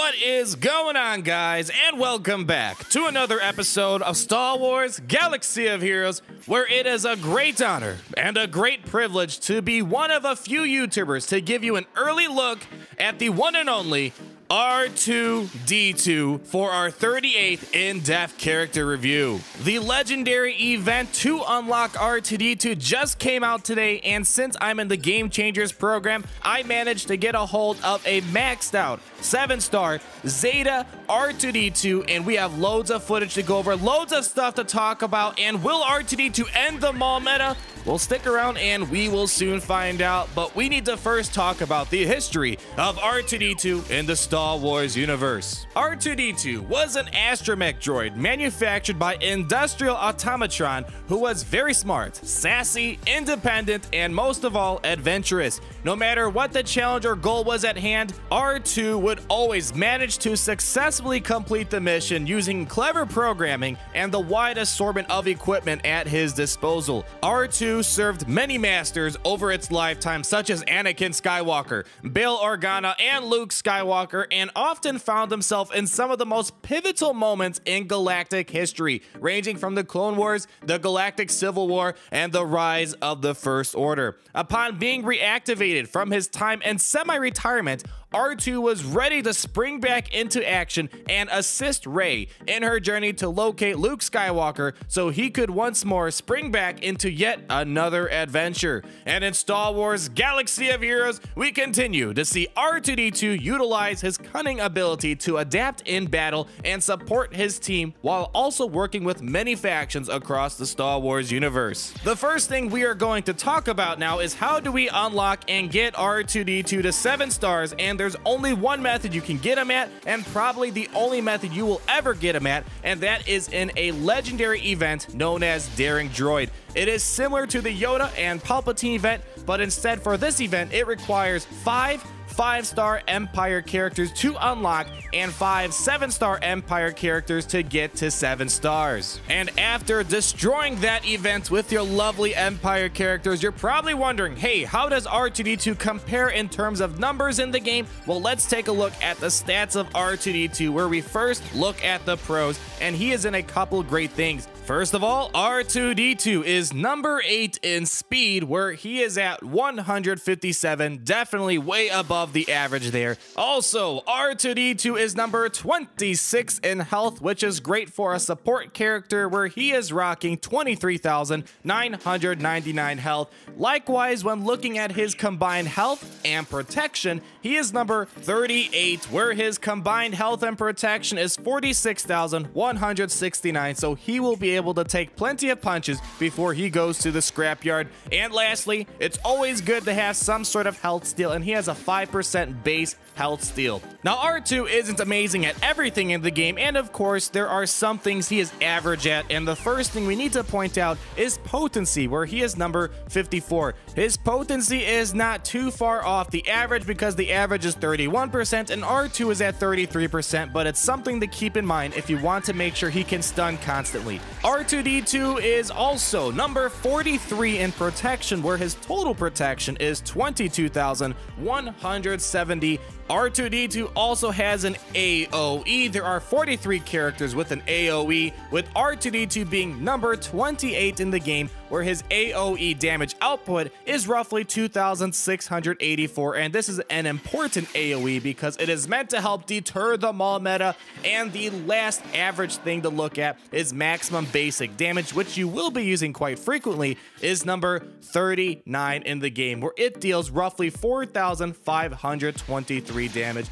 What is going on, guys, and welcome back to another episode of Star Wars Galaxy of Heroes, where it is a great honor and a great privilege to be one of a few YouTubers to give you an early look at the one and only R2-D2 for our 38th in-depth character review. The legendary event to unlock R2-D2 just came out today, and since I'm in the Game Changers program, I managed to get a hold of a maxed out 7-star Zeta R2-D2, and we have loads of footage to go over, loads of stuff to talk about, and will R2-D2 end the mall meta? Well, stick around and we will soon find out, but we need to first talk about the history of R2-D2 in the Star Wars universe. R2-D2 was an astromech droid manufactured by Industrial Automatron who was very smart, sassy, independent, and most of all, adventurous. No matter what the challenge or goal was at hand, R2 would always manage to successfully complete the mission using clever programming and the wide assortment of equipment at his disposal. R2 served many masters over its lifetime, such as Anakin Skywalker, Bail Organa, and Luke Skywalker, and often found himself in some of the most pivotal moments in galactic history, ranging from the Clone Wars, the Galactic Civil War, and the rise of the First Order. Upon being reactivated from his time in semi-retirement, R2 was ready to spring back into action and assist Rey in her journey to locate Luke Skywalker so he could once more spring back into yet another adventure. And in Star Wars Galaxy of Heroes, we continue to see R2-D2 utilize his cunning ability to adapt in battle and support his team while also working with many factions across the Star Wars universe. The first thing we are going to talk about now is how do we unlock and get R2-D2 to 7 stars, and there's only one method you can get him at, and probably the only method you will ever get him at, and that is in a legendary event known as Daring Droid. It is similar to the Yoda and Palpatine event, but instead for this event, it requires 5-star Empire characters to unlock and 5 7-star Empire characters to get to 7 stars. And after destroying that event with your lovely Empire characters, you're probably wondering, hey, how does R2-D2 compare in terms of numbers in the game? Well, let's take a look at the stats of R2-D2, where we first look at the pros, and he is in a couple great things. First of all, R2-D2 is number 8 in speed, where he is at 157, definitely way above the average there. Also, R2-D2 is number 26 in health, which is great for a support character, where he is rocking 23,999 health. Likewise, when looking at his combined health and protection, he is number 38, where his combined health and protection is 46,169, so he will be able to take plenty of punches before he goes to the scrapyard. And lastly, it's always good to have some sort of health steal, and he has a 5% base health steal. Now, R2 isn't amazing at everything in the game, and of course, there are some things he is average at, and the first thing we need to point out is potency, where he is number 54. His potency is not too far off the average because the average is 31% and R2 is at 33%, but it's something to keep in mind if you want to make sure he can stun constantly. R2-D2 is also number 43 in protection, where his total protection is 22,170. R2-D2 also has an AoE. There are 43 characters with an AoE, with R2-D2 being number 28 in the game, where his AoE damage output is roughly 2,684, and this is an important AoE because it is meant to help deter the mall meta. And the last average thing to look at is maximum basic damage, which you will be using quite frequently, is number 39 in the game, where it deals roughly 4,523 damage.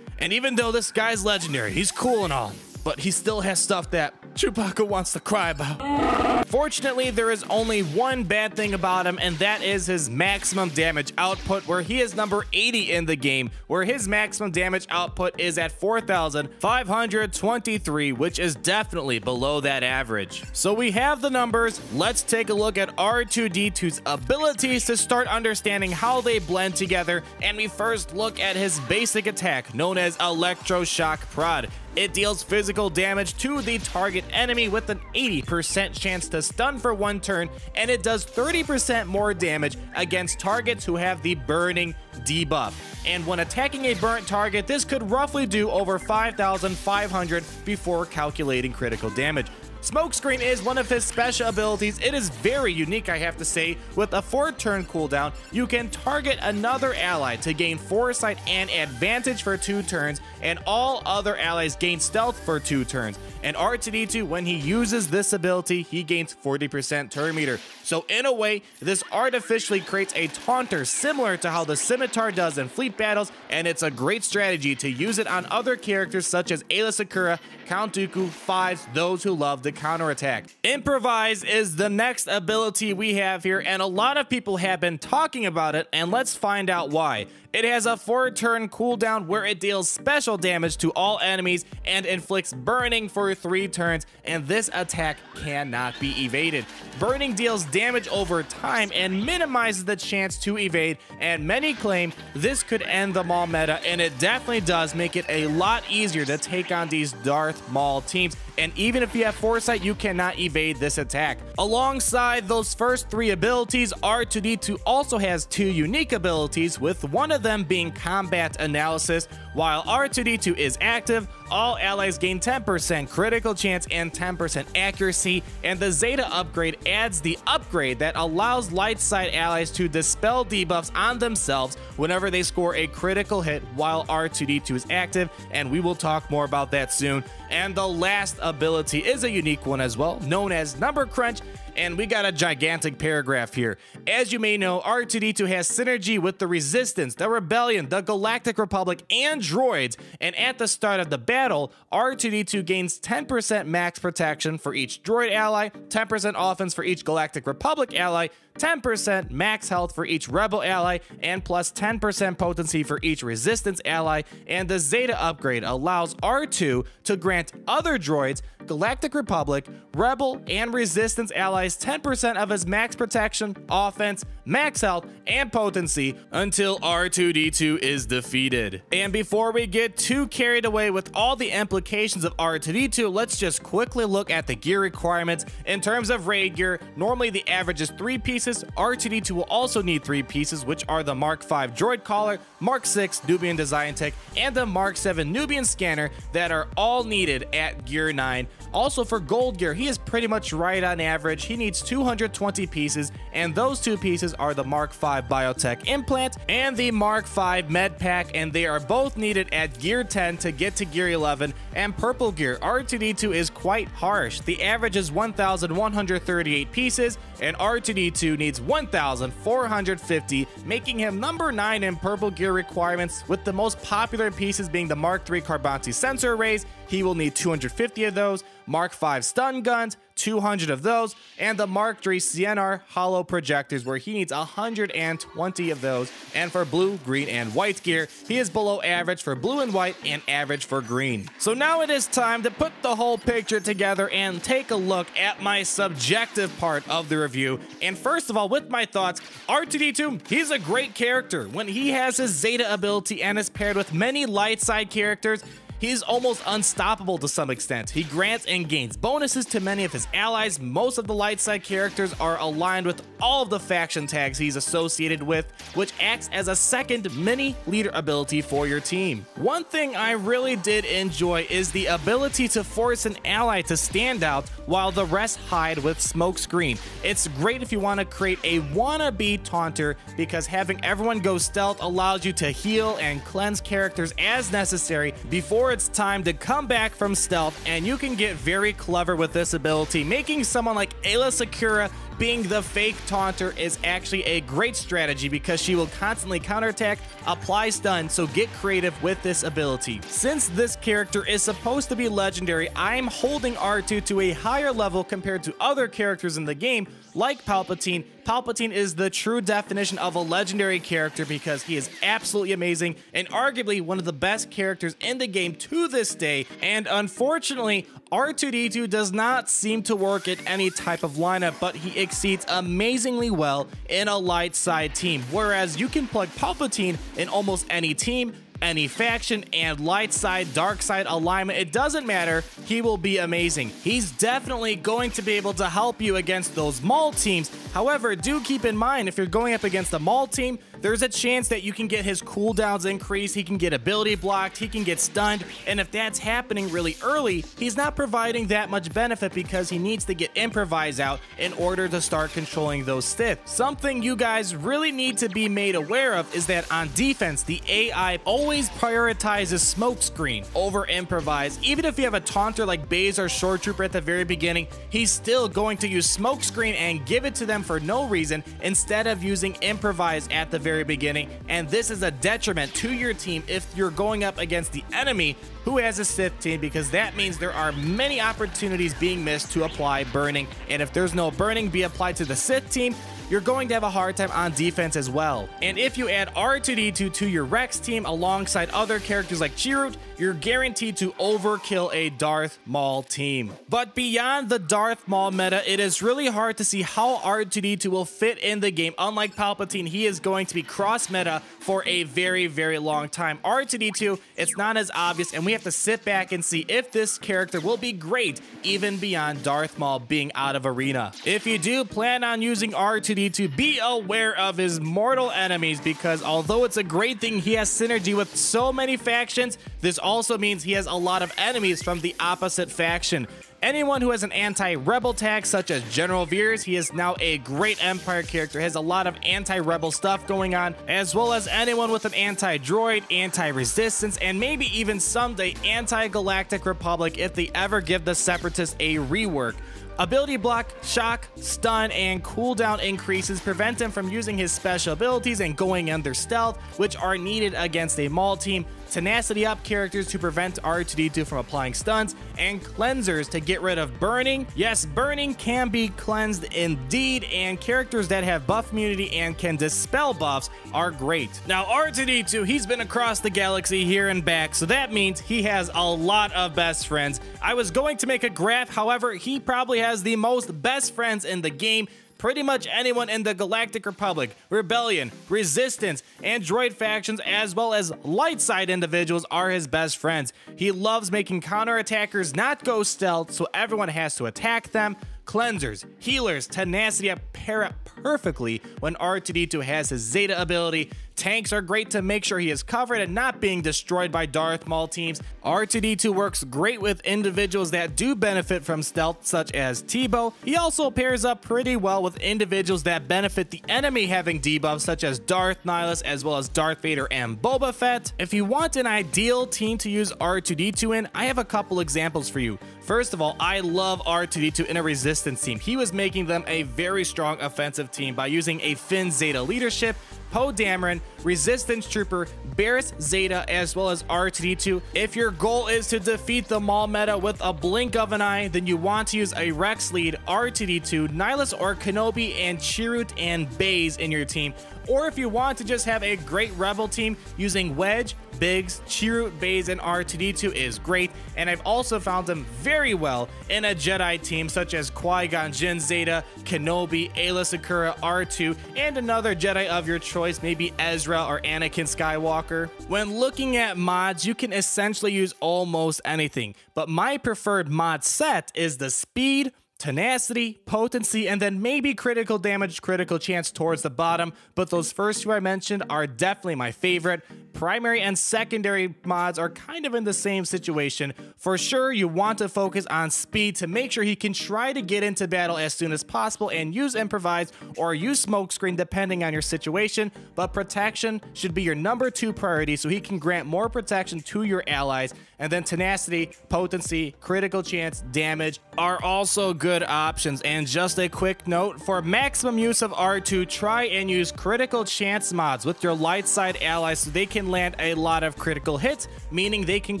And even though this guy's legendary, he's cool and all, but he still has stuff that Chewbacca wants to cry about. Fortunately, there is only one bad thing about him, and that is his maximum damage output, where he is number 80 in the game, where his maximum damage output is at 4,523, which is definitely below that average. So we have the numbers. Let's take a look at R2-D2's abilities to start understanding how they blend together, and we first look at his basic attack, known as Electroshock Prod. It deals physical damage to the target enemy with an 80% chance to stun for 1 turn, and it does 30% more damage against targets who have the burning debuff. And when attacking a burnt target, this could roughly do over 5,500 before calculating critical damage. Smokescreen is one of his special abilities. It is very unique, I have to say. With a 4-turn cooldown, you can target another ally to gain foresight and advantage for 2 turns, and all other allies gain stealth for 2 turns. And R2-D2, when he uses this ability, he gains 40% turn meter. So in a way, this artificially creates a taunter similar to how the Scimitar does in fleet battles, and it's a great strategy to use it on other characters such as Ayla Sakura, Count Dooku, Fives, those who love the counterattack. Improvise is the next ability we have here, and a lot of people have been talking about it, and let's find out why. It has a 4-turn cooldown where it deals special damage to all enemies and inflicts burning for 3 turns, and this attack cannot be evaded. Burning deals damage over time and minimizes the chance to evade, and many claim this could end the Maul meta, and it definitely does make it a lot easier to take on these Darth Maul teams. And even if you have foresight, you cannot evade this attack. Alongside those first 3 abilities, R2-D2 also has 2 unique abilities, with one of them being combat analysis. While R2-D2 is active, all allies gain 10% critical chance and 10% accuracy, and the Zeta upgrade adds the upgrade that allows light side allies to dispel debuffs on themselves whenever they score a critical hit while R2-D2 is active, and we will talk more about that soon. And the last ability is a unique one as well, known as Number Crunch, and we got a gigantic paragraph here. As you may know, R2-D2 has synergy with the Resistance, the Rebellion, the Galactic Republic, and droids, and at the start of the battle, R2-D2 gains 10% max protection for each droid ally, 10% offense for each Galactic Republic ally, 10% max health for each Rebel ally, and plus 10% potency for each Resistance ally, and the Zeta upgrade allows R2 to grant other droids, Galactic Republic, Rebel, and Resistance allies 10% of his max protection, offense, max health, and potency until R2-D2 is defeated. And before we get too carried away with all the implications of R2-D2, let's just quickly look at the gear requirements. In terms of raid gear, normally the average is 3 pieces. R2-D2 will also need 3 pieces, which are the Mark V Droid Collar, Mark VI Nubian Design Tech, and the Mark VII Nubian Scanner that are all needed at Gear 9. Also for gold gear, he is pretty much right on average. He needs 220 pieces, and those 2 pieces are the Mark V Biotech Implant and the Mark V Med Pack, and they are both needed at Gear 10 to get to Gear 11. And purple gear, R2-D2 is quite harsh. The average is 1,138 pieces, and R2-D2 needs 1,450, making him number 9 in purple gear requirements, with the most popular pieces being the Mark III Carbonti sensor arrays. He will need 250 of those, Mark V stun guns, 200 of those, and the Mark III CNR hollow projectors, where he needs 120 of those. And for blue, green, and white gear, he is below average for blue and white and average for green. So now it is time to put the whole picture together and take a look at my subjective part of the review. And first of all, with my thoughts, R2-D2, he's a great character. When he has his Zeta ability and is paired with many light side characters, he's almost unstoppable to some extent. He grants and gains bonuses to many of his allies. Most of the light side characters are aligned with all of the faction tags he's associated with, which acts as a second mini leader ability for your team. One thing I really did enjoy is the ability to force an ally to stand out while the rest hide with Smokescreen. It's great if you want to create a wannabe taunter, because having everyone go stealth allows you to heal and cleanse characters as necessary before it's time to come back from stealth, and you can get very clever with this ability. Making someone like Ayla Sakura being the fake taunter is actually a great strategy, because she will constantly counterattack, apply stun, so get creative with this ability. Since this character is supposed to be legendary, I'm holding R2 to a higher level compared to other characters in the game, like Palpatine. Palpatine is the true definition of a legendary character, because he is absolutely amazing and arguably one of the best characters in the game to this day. And unfortunately, R2-D2 does not seem to work in any type of lineup, but he exceeds amazingly well in a light side team. Whereas you can plug Palpatine in almost any team, any faction, and light side, dark side alignment, it doesn't matter, he will be amazing. He's definitely going to be able to help you against those Maul teams. However, do keep in mind, if you're going up against a Maul team, there's a chance that you can get his cooldowns increased, he can get ability blocked, he can get stunned, and if that's happening really early, he's not providing that much benefit because he needs to get Improvise out in order to start controlling those Sith. Something you guys really need to be made aware of is that on defense, the AI always prioritizes Smokescreen over Improvise. Even if you have a taunter like Baze or Short Trooper at the very beginning, he's still going to use Smokescreen and give it to them for no reason instead of using Improvise at the very beginning, and this is a detriment to your team if you're going up against the enemy who has a Sith team, because that means there are many opportunities being missed to apply burning, and if there's no burning be applied to the Sith team, you're going to have a hard time on defense as well. And if you add R2-D2 to your Rex team alongside other characters like Chirrut, you're guaranteed to overkill a Darth Maul team. But beyond the Darth Maul meta, it is really hard to see how R2-D2 will fit in the game. Unlike Palpatine, he is going to be cross-meta for a very, very long time. R2-D2, it's not as obvious, and we have to sit back and see if this character will be great even beyond Darth Maul being out of arena. If you do plan on using R2-D2, be aware of his mortal enemies, because although it's a great thing he has synergy with so many factions, this also means he has a lot of enemies from the opposite faction. Anyone who has an anti-rebel tag such as General Veers, he is now a great Empire character, has a lot of anti-rebel stuff going on, as well as anyone with an anti-droid, anti-resistance, and maybe even someday anti-Galactic Republic if they ever give the Separatists a rework. Ability block, shock, stun, and cooldown increases prevent him from using his special abilities and going under stealth, which are needed against a Maul team. Tenacity up characters to prevent R2-D2 from applying stuns, and cleansers to get rid of burning. Yes, burning can be cleansed indeed, and characters that have buff immunity and can dispel buffs are great. Now R2-D2, he's been across the galaxy here and back, so that means he has a lot of best friends. I was going to make a graph, however, he probably has the most best friends in the game. Pretty much anyone in the Galactic Republic, Rebellion, Resistance, and Droid factions, as well as light side individuals are his best friends. He loves making counterattackers not go stealth, so everyone has to attack them. Cleansers, healers, tenacity up pair up perfectly when R2-D2 has his Zeta ability. Tanks are great to make sure he is covered and not being destroyed by Darth Maul teams. R2-D2 works great with individuals that do benefit from stealth, such as Teebo. He also pairs up pretty well with individuals that benefit the enemy having debuffs, such as Darth Nihilus, as well as Darth Vader and Boba Fett. If you want an ideal team to use R2-D2 in, I have a couple examples for you. First of all, I love R2-D2 in a Resistance team. He was making them a very strong offensive team by using a Finn Zeta leadership, Poe Dameron, Resistance Trooper, Barriss Zeta, as well as R2-D2. If your goal is to defeat the Maul meta with a blink of an eye, then you want to use a Rex lead, R2-D2, Nihilus or Kenobi, and Chirrut and Baze in your team. Or if you want to just have a great Rebel team, using Wedge, Biggs, Chirrut, Baze, and R2-D2 is great, and I've also found them very well in a Jedi team such as Qui-Gon Jinn Zeta, Kenobi, Aayla Secura, R2, and another Jedi of your choice, maybe Ezra or Anakin Skywalker. When looking at mods, you can essentially use almost anything, but my preferred mod set is the speed, tenacity, potency, and then maybe critical damage, critical chance towards the bottom, but those first two I mentioned are definitely my favorite. Primary and secondary mods are kind of in the same situation. For sure, you want to focus on speed to make sure he can try to get into battle as soon as possible and use Improvise or use Smokescreen depending on your situation, but protection should be your number 2 priority so he can grant more protection to your allies, and then tenacity, potency, critical chance, damage are also good options. And just a quick note, for maximum use of R2, try and use critical chance mods with your light side allies so they can land a lot of critical hits, meaning they can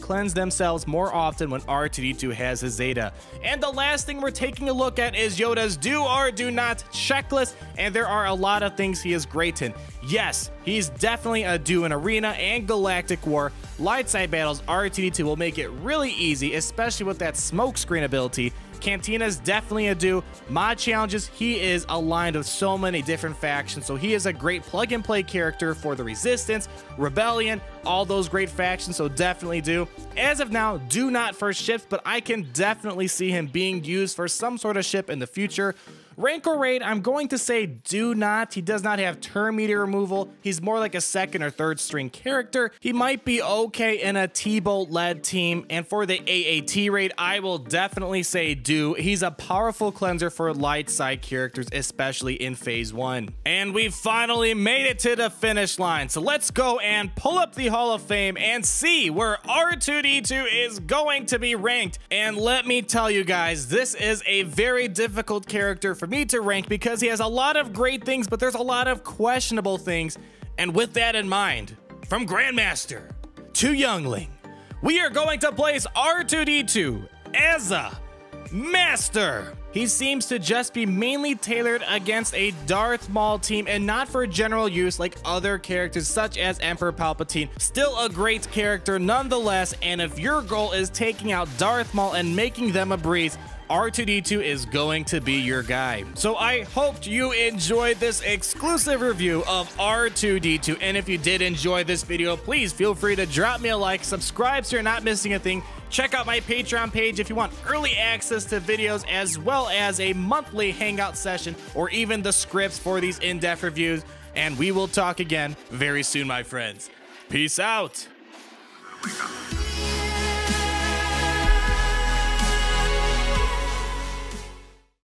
cleanse themselves more often when R2-D2 has his Zeta. And the last thing we're taking a look at is Yoda's do or do not checklist, and there are a lot of things he is great in. Yes, he's definitely a do in Arena and Galactic War. Light side battles, R2-D2 will make it really easy, especially with that Smokescreen ability. Cantina is definitely a do. Mod challenges, he is aligned with so many different factions, so he is a great plug-and-play character for the Resistance, Rebellion, all those great factions, so definitely do. As of now, do not for ships, but I can definitely see him being used for some sort of ship in the future. Rank or raid, I'm going to say do not. He does not have turn meter removal. He's more like a second or third string character. He might be okay in a T-Bolt led team. And for the AAT raid, I will definitely say do. He's a powerful cleanser for light side characters, especially in phase 1. And we finally made it to the finish line. So let's go and pull up the Hall of Fame and see where R2-D2 is going to be ranked. And let me tell you guys, this is a very difficult character for me to rank because he has a lot of great things, but there's a lot of questionable things. And with that in mind, from Grandmaster to Youngling, we are going to place R2-D2 as a Master. He seems to just be mainly tailored against a Darth Maul team and not for general use like other characters such as Emperor Palpatine. Still a great character nonetheless, and if your goal is taking out Darth Maul and making them a breeze, R2-D2 is going to be your guy. So I hoped you enjoyed this exclusive review of R2-D2, and if you did enjoy this video, please feel free to drop me a like, subscribe so you're not missing a thing. Check out my Patreon page if you want early access to videos as well as a monthly hangout session or even the scripts for these in-depth reviews. And we will talk again very soon, my friends. Peace out.